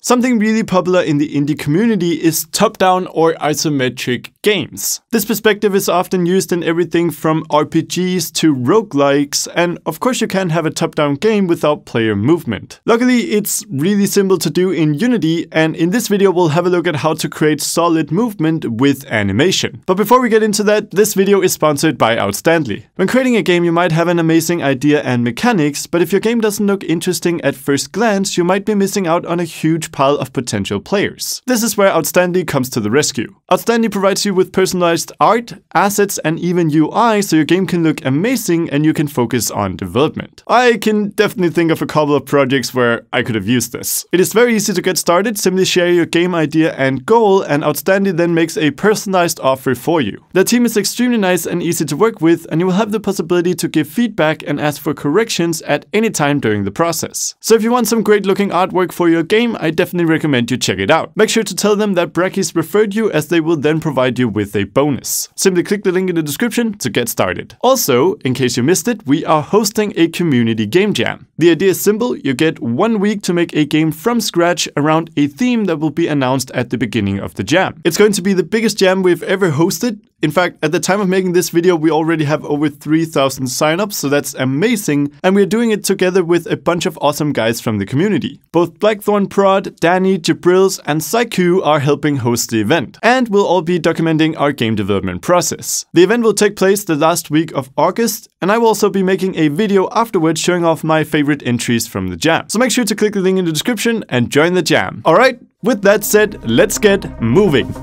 Something really popular in the indie community is top-down or isometric games. This perspective is often used in everything from RPGs to roguelikes, and of course you can't have a top-down game without player movement. Luckily, it's really simple to do in Unity, and in this video we'll have a look at how to create solid movement with animation. But before we get into that, this video is sponsored by Outstandly. When creating a game, you might have an amazing idea and mechanics, but if your game doesn't look interesting at first glance, you might be missing out on a huge pile of potential players. This is where Outstandly comes to the rescue. Outstandly provides you with personalized art, assets, and even UI so your game can look amazing and you can focus on development. I can definitely think of a couple of projects where I could have used this. It is very easy to get started. Simply share your game idea and goal, and Outstandly then makes a personalized offer for you. The team is extremely nice and easy to work with, and you will have the possibility to give feedback and ask for corrections at any time during the process. So if you want some great looking artwork for your game, I definitely recommend you check it out. Make sure to tell them that Brackeys referred you, as they will then provide you with a bonus. Simply click the link in the description to get started. Also, in case you missed it, we are hosting a community game jam. The idea is simple. You get 1 week to make a game from scratch around a theme that will be announced at the beginning of the jam. It's going to be the biggest jam we've ever hosted. In fact, at the time of making this video, we already have over 3,000 signups, so that's amazing. And we're doing it together with a bunch of awesome guys from the community. Both Blackthorn Prod, Danny, Jabrils, and Saiku are helping host the event. And we'll all be documenting our game development process. The event will take place the last week of August, and I will also be making a video afterwards showing off my favorite entries from the jam. So make sure to click the link in the description and join the jam. Alright, with that said, let's get moving.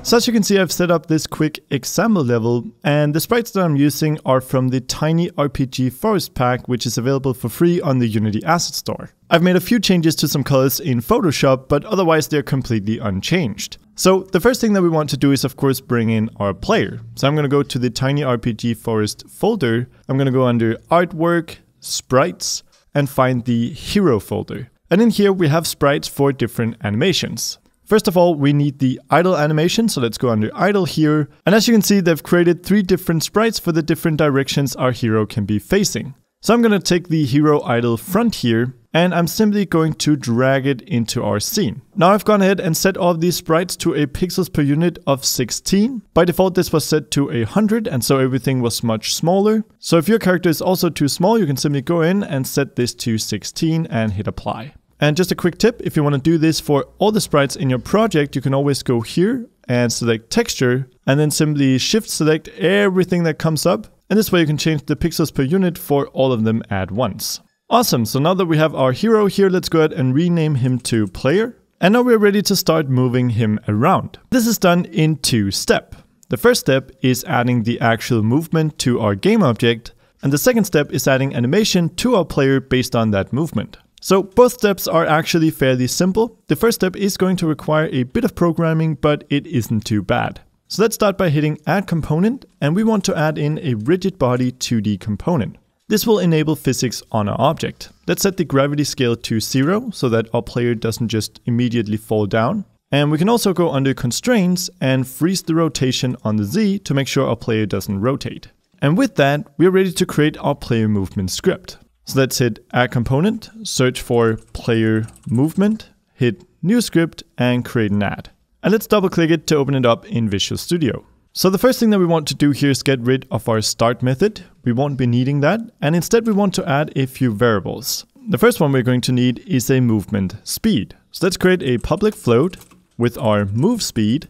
So as you can see, I've set up this quick example level, and the sprites that I'm using are from the Tiny RPG Forest pack, which is available for free on the Unity Asset Store. I've made a few changes to some colors in Photoshop, but otherwise they're completely unchanged. So the first thing that we want to do is of course bring in our player. So I'm going to go to the Tiny RPG Forest folder. I'm going to go under Artwork, Sprites, and find the Hero folder. And in here we have sprites for different animations. First of all, we need the idle animation, so let's go under idle here. And as you can see, they've created 3 different sprites for the different directions our hero can be facing. So I'm going to take the hero idle front here, and I'm simply going to drag it into our scene. Now I've gone ahead and set all of these sprites to a pixels per unit of 16. By default, this was set to 100, and so everything was much smaller. So if your character is also too small, you can simply go in and set this to 16 and hit apply. And just a quick tip, if you want to do this for all the sprites in your project, you can always go here and select texture and then simply shift select everything that comes up. And this way you can change the pixels per unit for all of them at once. Awesome, so now that we have our hero here, let's go ahead and rename him to player. And now we're ready to start moving him around. This is done in 2 steps. The first step is adding the actual movement to our game object. And the second step is adding animation to our player based on that movement. So both steps are actually fairly simple. The first step is going to require a bit of programming, but it isn't too bad. So let's start by hitting Add Component, and we want to add in a rigid body 2D component. This will enable physics on our object. Let's set the gravity scale to 0 so that our player doesn't just immediately fall down. And we can also go under Constraints and freeze the rotation on the Z to make sure our player doesn't rotate. And with that, we're ready to create our player movement script. So let's hit Add Component, search for Player Movement, hit New Script, and create an ad. And let's double click it to open it up in Visual Studio. So the first thing that we want to do here is get rid of our start method. We won't be needing that, and instead we want to add a few variables. The first one we're going to need is a movement speed. So let's create a public float with our move speed.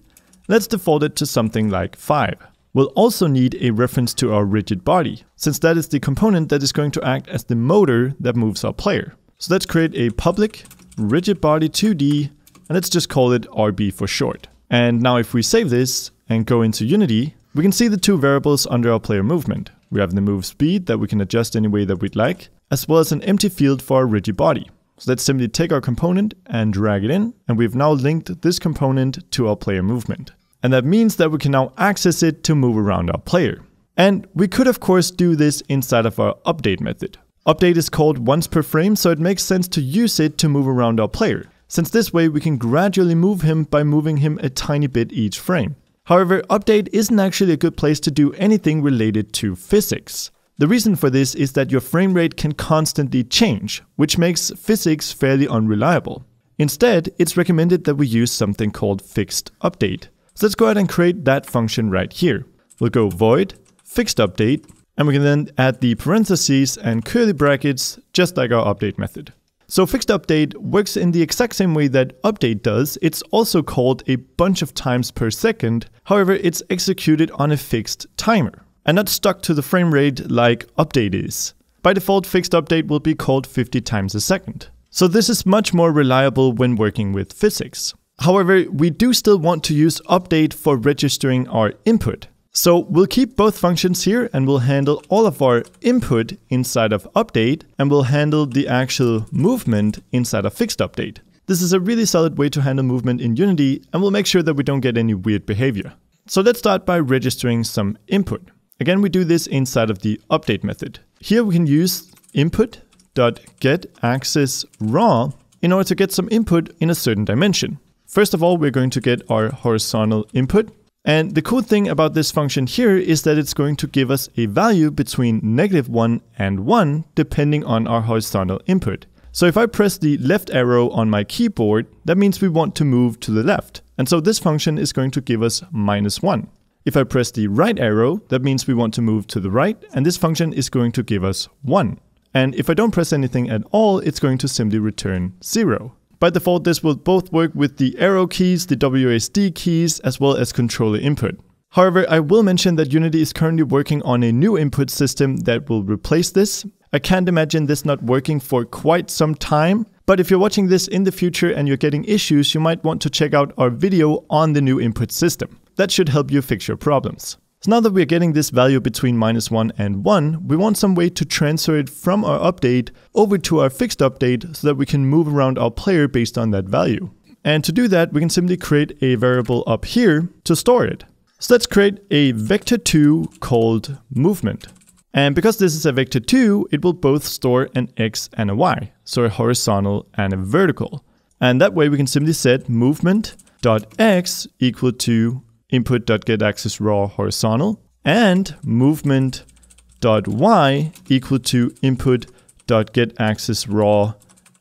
Let's default it to something like 5. We'll also need a reference to our rigid body, since that is the component that is going to act as the motor that moves our player. So let's create a public rigid body 2D, and let's just call it RB for short. And now if we save this and go into Unity, we can see the 2 variables under our player movement. We have the move speed that we can adjust any way that we'd like, as well as an empty field for our rigid body. So let's simply take our component and drag it in, and we've now linked this component to our player movement. And that means that we can now access it to move around our player. And we could of course do this inside of our update method. Update is called once per frame, so it makes sense to use it to move around our player, since this way we can gradually move him by moving him a tiny bit each frame. However, update isn't actually a good place to do anything related to physics. The reason for this is that your frame rate can constantly change, which makes physics fairly unreliable. Instead, it's recommended that we use something called fixed update. So let's go ahead and create that function right here. We'll go void fixed update, and we can then add the parentheses and curly brackets just like our update method. So fixed update works in the exact same way that update does. It's also called a bunch of times per second. However, it's executed on a fixed timer and not stuck to the frame rate like update is. By default, fixed update will be called 50 times a second. So this is much more reliable when working with physics. However, we do still want to use update for registering our input. So we'll keep both functions here and we'll handle all of our input inside of update and we'll handle the actual movement inside of fixed update. This is a really solid way to handle movement in Unity and we'll make sure that we don't get any weird behavior. So let's start by registering some input. Again, we do this inside of the update method. Here we can use input.getAccessRaw in order to get some input in a certain dimension. First of all, we're going to get our horizontal input. And the cool thing about this function here is that it's going to give us a value between -1 and 1 depending on our horizontal input. So if I press the left arrow on my keyboard, that means we want to move to the left. And so this function is going to give us -1. If I press the right arrow, that means we want to move to the right, and this function is going to give us 1. And if I don't press anything at all, it's going to simply return 0. By default, this will both work with the arrow keys, the WASD keys, as well as controller input. However, I will mention that Unity is currently working on a new input system that will replace this. I can't imagine this not working for quite some time, but if you're watching this in the future and you're getting issues, you might want to check out our video on the new input system. That should help you fix your problems. So now that we're getting this value between -1 and 1, we want some way to transfer it from our update over to our fixed update so that we can move around our player based on that value. And to do that, we can simply create a variable up here to store it. So let's create a vector2 called movement. And because this is a vector2, it will both store an x and a y, so a horizontal and a vertical. And that way we can simply set movement.x equal to input.getAccessRaw horizontal and movement.y equal to input.getAccessRaw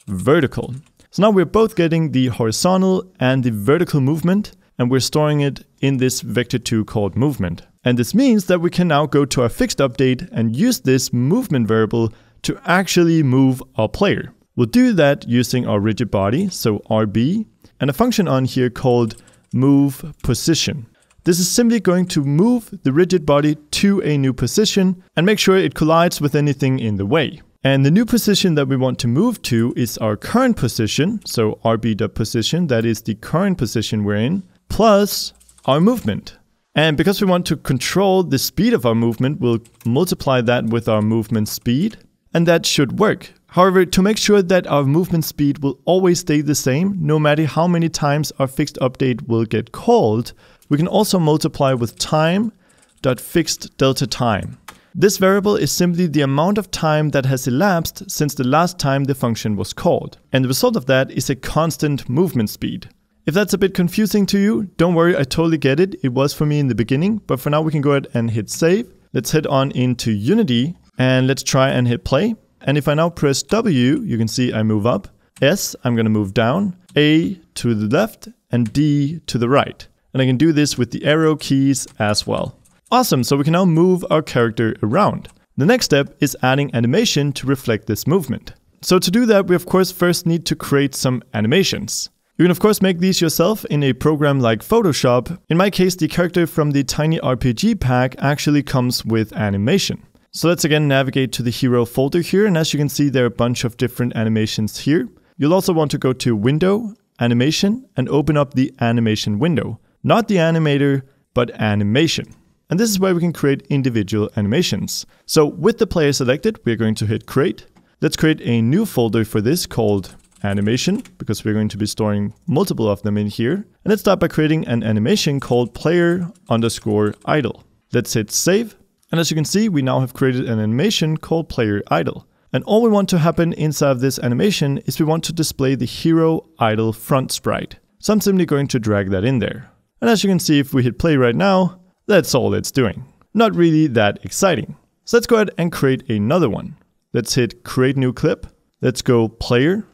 vertical. So now we're both getting the horizontal and the vertical movement, and we're storing it in this vector2 called movement. And this means that we can now go to our fixed update and use this movement variable to actually move our player. We'll do that using our rigid body, so RB, and a function on here called movePosition. This is simply going to move the rigid body to a new position and make sure it collides with anything in the way. And the new position that we want to move to is our current position, so rb.position, that is the current position we're in, plus our movement. And because we want to control the speed of our movement, we'll multiply that with our movement speed, and that should work. However, to make sure that our movement speed will always stay the same, no matter how many times our fixed update will get called, we can also multiply with time.fixedDeltaTime. This variable is simply the amount of time that has elapsed since the last time the function was called. And the result of that is a constant movement speed. If that's a bit confusing to you, don't worry, I totally get it. It was for me in the beginning, but for now we can go ahead and hit save. Let's head on into Unity and let's try and hit play. And if I now press W, you can see I move up. S, I'm going to move down. A to the left and D to the right. And I can do this with the arrow keys as well. Awesome, so we can now move our character around. The next step is adding animation to reflect this movement. So to do that, we of course first need to create some animations. You can of course make these yourself in a program like Photoshop. In my case, the character from the Tiny RPG pack actually comes with animation. So let's again navigate to the hero folder here, and as you can see, there are a bunch of different animations here. You'll also want to go to Window, Animation, and open up the animation window. Not the animator, but animation. And this is where we can create individual animations. So with the player selected, we're going to hit create. Let's create a new folder for this called animation, because we're going to be storing multiple of them in here. And let's start by creating an animation called player_idle. Let's hit save. And as you can see, we now have created an animation called player idle. And all we want to happen inside of this animation is we want to display the hero idle front sprite. So I'm simply going to drag that in there. And as you can see, if we hit play right now, that's all it's doing. Not really that exciting. So let's go ahead and create another one. Let's hit create new clip. Let's go player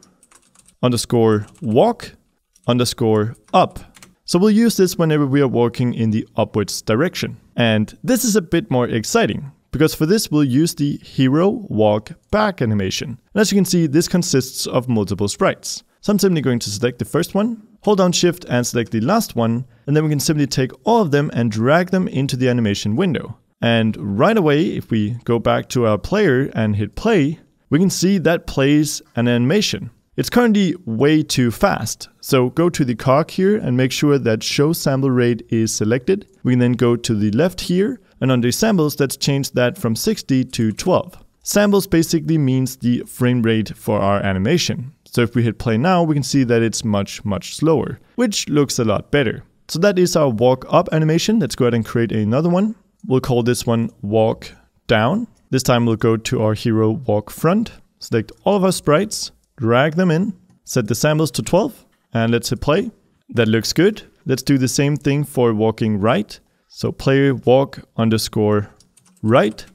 underscore walk underscore up. So we'll use this whenever we are walking in the upwards direction. And this is a bit more exciting, because for this we'll use the hero walk back animation. And as you can see, this consists of multiple sprites. So I'm simply going to select the first one, hold down shift and select the last one, and then we can simply take all of them and drag them into the animation window. And right away, if we go back to our player and hit play, we can see that plays an animation. It's currently way too fast, so go to the cog here and make sure that show sample rate is selected. We can then go to the left here, and under samples, let's change that from 60 to 12. Samples basically means the frame rate for our animation. So if we hit play now, we can see that it's much slower, which looks a lot better. So that is our walk up animation. Let's go ahead and create another one. We'll call this one walk down. This time we'll go to our hero walk front, select all of our sprites, drag them in, set the samples to 12, and let's hit play. That looks good. Let's do the same thing for walking right. So player walk underscore right.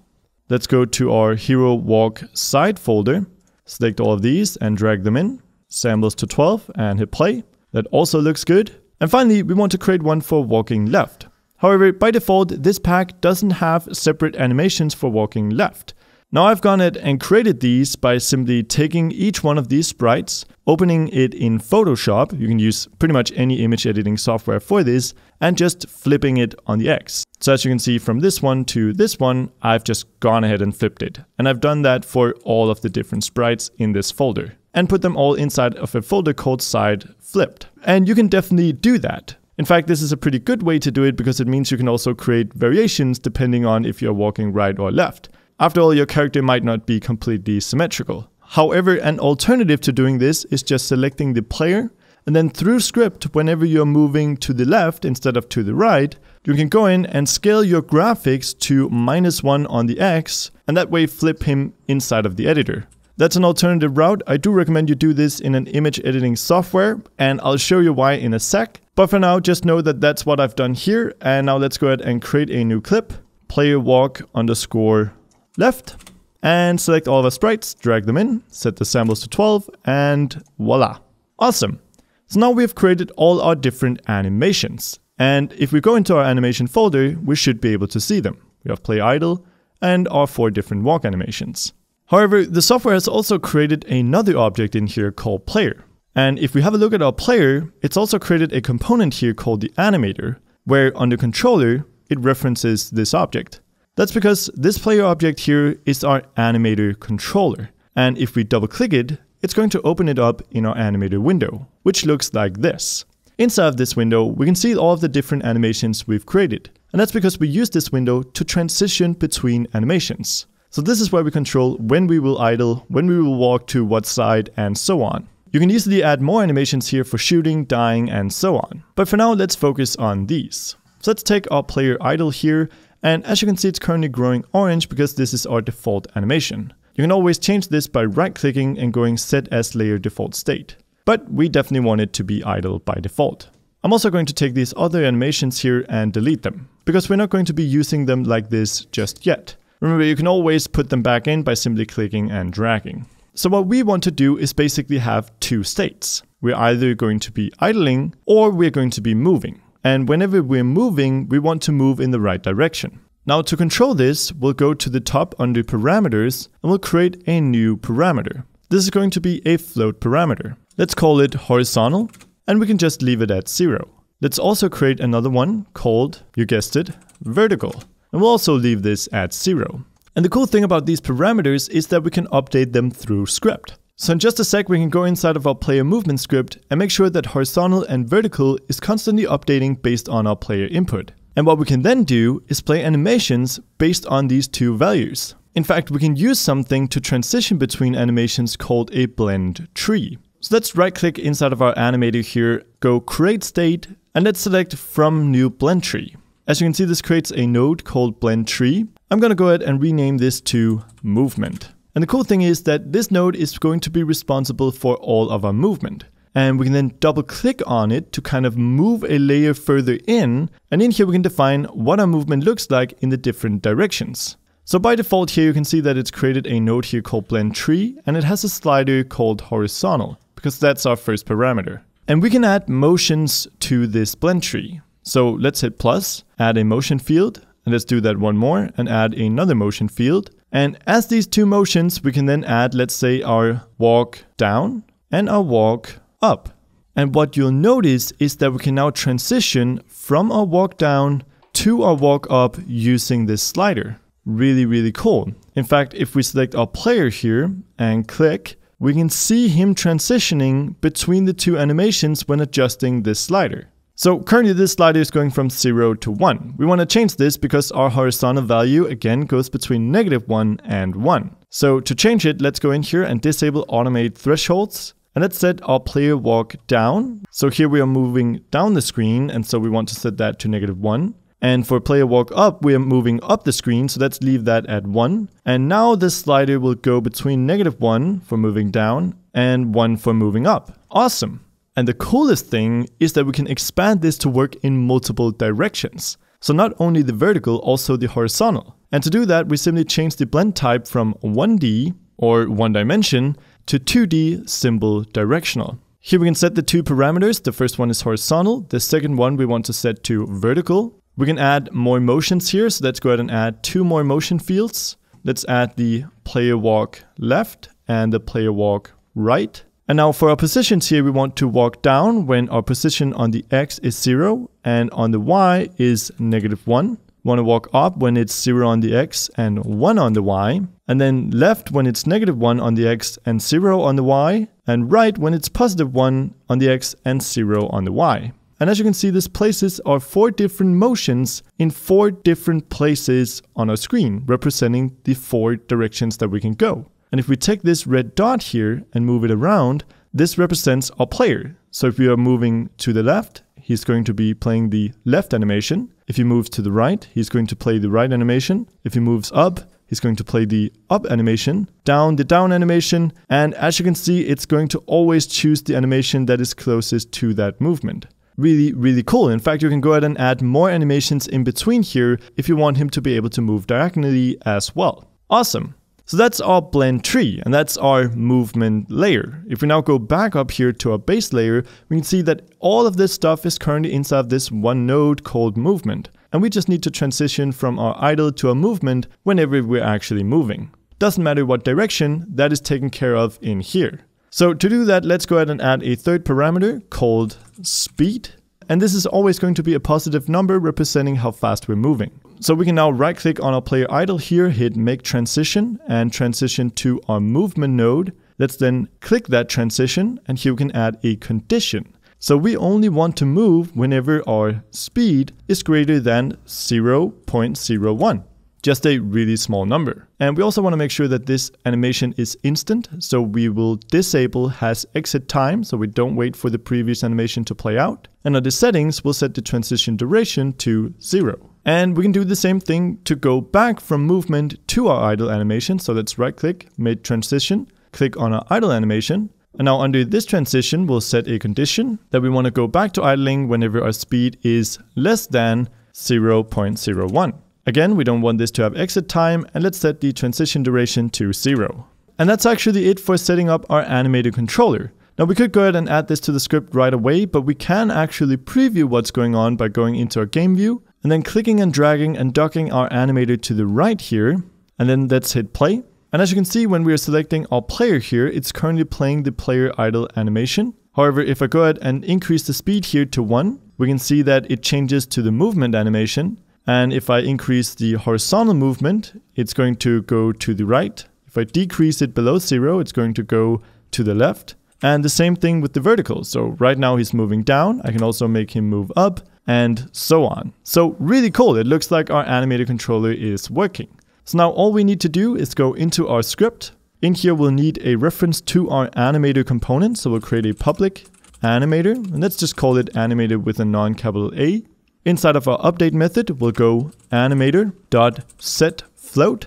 Let's go to our hero walk side folder, select all of these and drag them in, samples to 12 and hit play. That also looks good. And finally, we want to create one for walking left. However, by default, this pack doesn't have separate animations for walking left. Now I've gone ahead and created these by simply taking each one of these sprites, opening it in Photoshop, you can use pretty much any image editing software for this, and just flipping it on the X. So as you can see from this one to this one, I've just gone ahead and flipped it. And I've done that for all of the different sprites in this folder, and put them all inside of a folder called side flipped. And you can definitely do that. In fact, this is a pretty good way to do it because it means you can also create variations depending on if you're walking right or left. After all, your character might not be completely symmetrical. However, an alternative to doing this is just selecting the player, and then through script, whenever you're moving to the left instead of to the right, you can go in and scale your graphics to -1 on the X, and that way flip him inside of the editor. That's an alternative route. I do recommend you do this in an image editing software, and I'll show you why in a sec. But for now, just know that that's what I've done here. And now let's go ahead and create a new clip, player walk underscore left, and select all of our sprites, drag them in, set the samples to 12, and voila. Awesome. So now we've created all our different animations. And if we go into our animation folder, we should be able to see them. We have play idle and our 4 different walk animations. However, the software has also created another object in here called player. And if we have a look at our player, it's also created a component here called the animator, where under controller, it references this object. That's because this player object here is our animator controller. And if we double click it, it's going to open it up in our animator window, which looks like this. Inside of this window, we can see all of the different animations we've created. And that's because we use this window to transition between animations. So this is where we control when we will idle, when we will walk to what side, and so on. You can easily add more animations here for shooting, dying, and so on. But for now, let's focus on these. So let's take our player idle here. And as you can see, it's currently growing orange because this is our default animation. You can always change this by right-clicking and going set as layer default state. But we definitely want it to be idle by default. I'm also going to take these other animations here and delete them, because we're not going to be using them like this just yet. Remember, you can always put them back in by simply clicking and dragging. So what we want to do is basically have 2 states. We're either going to be idling or we're going to be moving. And whenever we're moving, we want to move in the right direction. Now to control this, we'll go to the top under parameters and we'll create a new parameter. This is going to be a float parameter. Let's call it horizontal, and we can just leave it at 0. Let's also create another one called, you guessed it, vertical. And we'll also leave this at 0. And the cool thing about these parameters is that we can update them through script. So in just a sec, we can go inside of our player movement script and make sure that horizontal and vertical is constantly updating based on our player input. And what we can then do is play animations based on these 2 values. In fact, we can use something to transition between animations called a blend tree. So let's right click inside of our animator here, go create state, and let's select from new blend tree. As you can see, this creates a node called blend tree. I'm going to go ahead and rename this to movement. And the cool thing is that this node is going to be responsible for all of our movement. And we can then double click on it to kind of move a layer further in. And in here we can define what our movement looks like in the different directions. So by default here, you can see that it's created a node here called blend tree, and it has a slider called horizontal, because that's our first parameter. And we can add motions to this blend tree. So let's hit plus, add a motion field, and let's do that one more, and add another motion field. And as these two motions, we can then add, let's say, our walk down and our walk up. And what you'll notice is that we can now transition from our walk down to our walk up using this slider. Really, really cool. In fact, if we select our player here and click, we can see him transitioning between the two animations when adjusting this slider. So currently this slider is going from 0 to 1. We want to change this because our horizontal value again goes between -1 and 1. So to change it, let's go in here and disable automate thresholds. And let's set our player walk down. So here we are moving down the screen, and so we want to set that to -1. And for player walk up, we are moving up the screen, so let's leave that at 1. And now this slider will go between -1 for moving down and 1 for moving up. Awesome. And the coolest thing is that we can expand this to work in multiple directions. So not only the vertical, also the horizontal. And to do that, we simply change the blend type from 1D or one dimension to 2D symbol directional. Here we can set the two parameters. The first one is horizontal. The second one we want to set to vertical. We can add more motions here. So let's go ahead and add 2 more motion fields. Let's add the player walk left and the player walk right. And now for our positions here, we want to walk down when our position on the X is 0 and on the Y is -1. Want to walk up when it's 0 on the X and 1 on the Y. And then left when it's -1 on the X and 0 on the Y. And right when it's +1 on the X and 0 on the Y. And as you can see, this places our 4 different motions in 4 different places on our screen, representing the 4 directions that we can go. And if we take this red dot here and move it around, this represents our player. So if we are moving to the left, he's going to be playing the left animation. If he moves to the right, he's going to play the right animation. If he moves up, he's going to play the up animation, down the down animation. And as you can see, it's going to always choose the animation that is closest to that movement. Really, really cool. In fact, you can go ahead and add more animations in between here if you want him to be able to move diagonally as well. Awesome. So that's our blend tree, and that's our movement layer. If we now go back up here to our base layer, we can see that all of this stuff is currently inside this one node called movement. And we just need to transition from our idle to a movement whenever we're actually moving. Doesn't matter what direction, that is taken care of in here. So to do that, let's go ahead and add a third parameter called speed. And this is always going to be a positive number representing how fast we're moving. So we can now right click on our player idle here, hit make transition and transition to our movement node. Let's then click that transition, and here we can add a condition. So we only want to move whenever our speed is greater than 0.01. Just a really small number. And we also want to make sure that this animation is instant. So we will disable has exit time, so we don't wait for the previous animation to play out. And under settings, we'll set the transition duration to 0. And we can do the same thing to go back from movement to our idle animation. So let's right click, make transition, click on our idle animation. And now under this transition, we'll set a condition that we want to go back to idling whenever our speed is less than 0.01. Again, we don't want this to have exit time, and let's set the transition duration to 0. And that's actually it for setting up our animated controller. Now we could go ahead and add this to the script right away, but we can actually preview what's going on by going into our game view, and then clicking and dragging and docking our animator to the right here, and then let's hit play. And as you can see, when we are selecting our player here, it's currently playing the player idle animation. However, if I go ahead and increase the speed here to 1, we can see that it changes to the movement animation. And if I increase the horizontal movement, it's going to go to the right. If I decrease it below 0, it's going to go to the left. And the same thing with the vertical. So right now he's moving down. I can also make him move up and so on. So really cool. It looks like our animated controller is working. So now all we need to do is go into our script. In here, we'll need a reference to our animator component. So we'll create a public animator, and let's just call it animator with a non-capital A. Inside of our update method, we'll go animator.setFloat.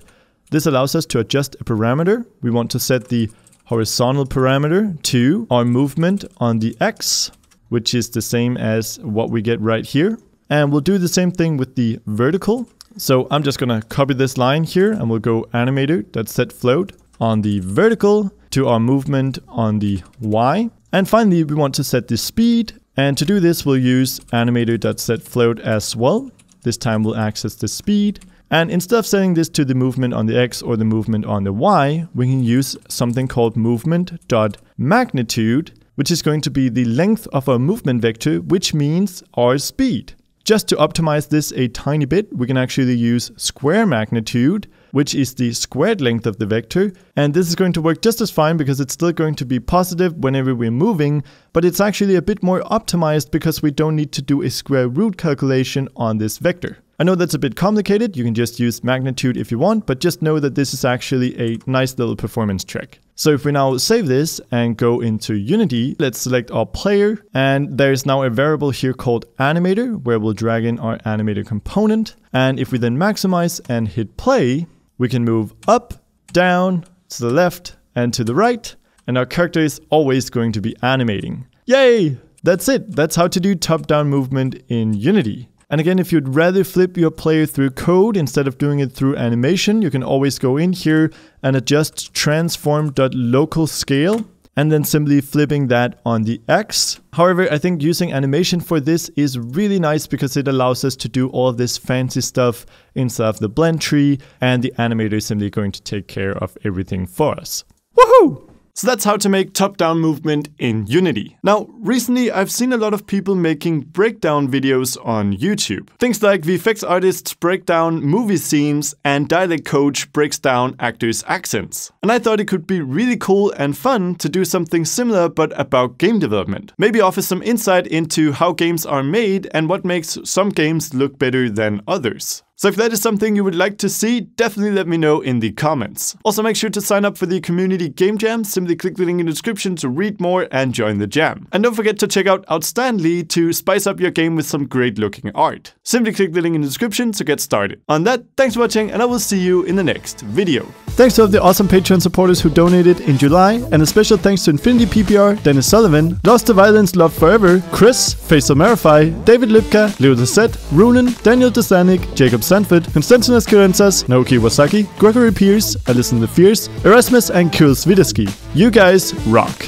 This allows us to adjust a parameter. We want to set the horizontal parameter to our movement on the X, which is the same as what we get right here. And we'll do the same thing with the vertical. So I'm just gonna copy this line here and we'll go animator.setFloat on the vertical to our movement on the Y. And finally, we want to set the speed. And to do this, we'll use animator.setFloat as well. This time we'll access the speed. And instead of setting this to the movement on the X or the movement on the Y, we can use something called movement.magnitude, which is going to be the length of our movement vector, which means our speed. Just to optimize this a tiny bit, we can actually use square magnitude, which is the squared length of the vector. And this is going to work just as fine because it's still going to be positive whenever we're moving, but it's actually a bit more optimized because we don't need to do a square root calculation on this vector. I know that's a bit complicated, you can just use magnitude if you want, but just know that this is actually a nice little performance trick. So if we now save this and go into Unity, let's select our player, and there's now a variable here called animator, where we'll drag in our animator component. And if we then maximize and hit play, we can move up, down, to the left, and to the right, and our character is always going to be animating. Yay! That's it, that's how to do top-down movement in Unity. And again, if you'd rather flip your player through code instead of doing it through animation, you can always go in here and adjust transform.local scale and then simply flipping that on the X. However, I think using animation for this is really nice because it allows us to do all of this fancy stuff inside of the blend tree, and the animator is simply going to take care of everything for us. Woohoo! So that's how to make top-down movement in Unity. Now, recently I've seen a lot of people making breakdown videos on YouTube. Things like VFX artists break down movie scenes and dialect coach breaks down actors' accents. And I thought it could be really cool and fun to do something similar but about game development. Maybe offer some insight into how games are made and what makes some games look better than others. So if that is something you would like to see, definitely let me know in the comments. Also make sure to sign up for the community game jam. Simply click the link in the description to read more and join the jam. And don't forget to check out Outstandly to spice up your game with some great looking art. Simply click the link in the description to get started. On that, thanks for watching and I will see you in the next video. Thanks to all of the awesome Patreon supporters who donated in July, and a special thanks to Infinity PPR, Dennis Sullivan, Lost to Violence, Love Forever, Chris, Faisal Marify, David Lipka, Leo Desset, Runen, Daniel Desanik, Jacob Sanford, Konstantinos Kurenzas, Naoki Wasaki, Gregory Pierce, Alison the Fierce, Erasmus, and Kirill Svidersky. You guys rock!